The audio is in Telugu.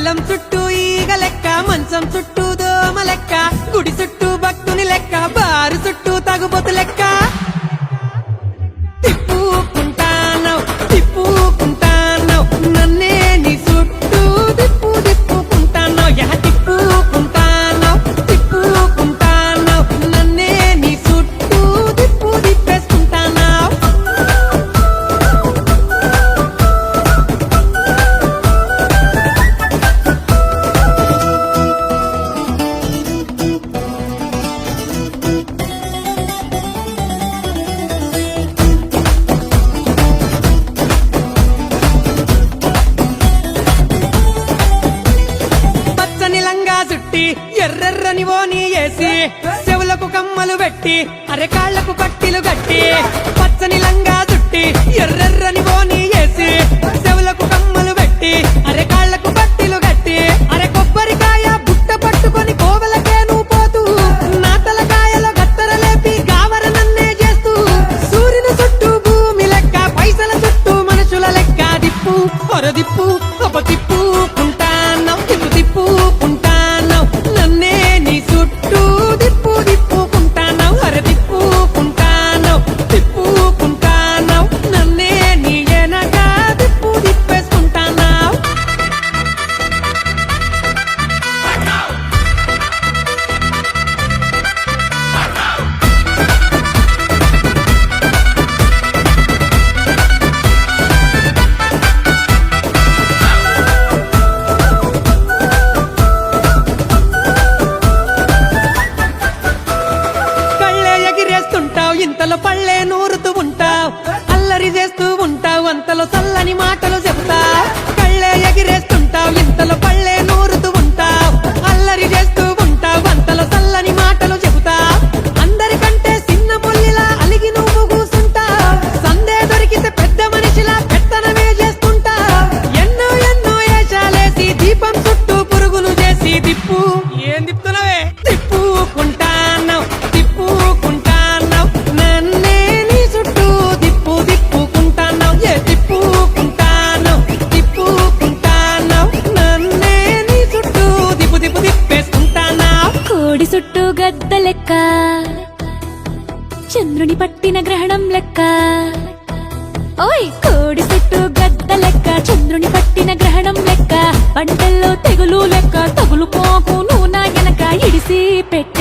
బెల్లం చుట్టూ ఈగ లెక్క, మంచం చుట్టూ దోమ లెక్క, గుడి చుట్టూ భక్తుని లెక్క, బారు చుట్టూ తగుబోతు లెక్క. తిప్పుకుంటానవ్ తిప్పుకుంటానవ్ నన్నే నీ చుట్టూ తిప్పుకుంటానవ్. తిప్పుకుంటానవ్ తిప్పుకుంటానవ్ నన్నే నీ చుట్టూ తిప్పేసుకుంటానవ్. ఎర్రెర్రని ఓని వేసి చెవులకు కమ్మలు పెట్టి అరె కాళ్లకు పట్టిలు కట్టి, పచ్చని లంగా చుట్టి ఎర్రెర్రని ఓని వేసి చెవులకు కమ్మలు పెట్టి అరె కాళ్లకు పట్టిలు కట్టి, అరె కొబ్బరికాయ బుట్ట పట్టుకొని కోవలకే నువ్వు పోతూ, నా తలకాయలో గత్తర లేపి గావర నన్నే చేస్తూ, సూర్యుని చుట్టూ భూమి లెక్క, పైసల చుట్టూ మనుషుల లెక్క. దిప్పు పొరదిప్పు ఒక తిప్పుకుంటానవ్ తిప్పుకుంటానవ్ నన్నే నీ చుట్టూ తిప్పుకుంటానవ్. అర తిప్పుకుంటానవ్ తిప్పుకుంటానవ్ నన్నే నీ వెనక తిప్పేసుకుంటానవ్. ఇంతలో పళ్ళే నూరుతూ ఉంటావు, అల్లరి చేస్తూ ఉంటావు, అంతలో చల్లని మాటలు చెప్తావు. కళ్ళే ఎగిరేస్తుంటావు, ఇంతలో పళ్ళే నూరుతూ ఉంటావు, అల్లరి చేస్తూ ఉంటావు, అంతలో చల్లని మాటలు చెబుతావు. అందరికంటే చిన్న ముల్లిలా అలిగి నువ్వు కూసుంటావు, సందే దొరికితే పెద్ద మనిషిలా పెత్తనమే చేస్తుంటావు. ఎన్నో ఎన్నో ఏషాలేసి దీపం చుట్టూ పురుగులు చేసి దిప్పు ఏం తిప్పుతున్నావే తిప్పుకుంటానవ్ తిప్పుకుంటానవ్ నన్నే నీ చుట్టూ తిప్పుకుంటానవ్. తిప్పుకుంటానవ్ తిప్పుకుంటానవ్ నన్నే నీ చుట్టూ తిప్పేసుకుంటానవ్. కోడి చుట్టూ గద్ద లెక్క, చంద్రుని పట్టిన గ్రహణం లెక్క. ఓయ్ కోడి చుట్టూ గద్ద లెక్క, చంద్రుని పట్టిన గ్రహణం లెక్క, పంటల్లో తెగులు లెక్క, తగులు పోకు నువ్వు నా గనక ఇడిసి పెట్ట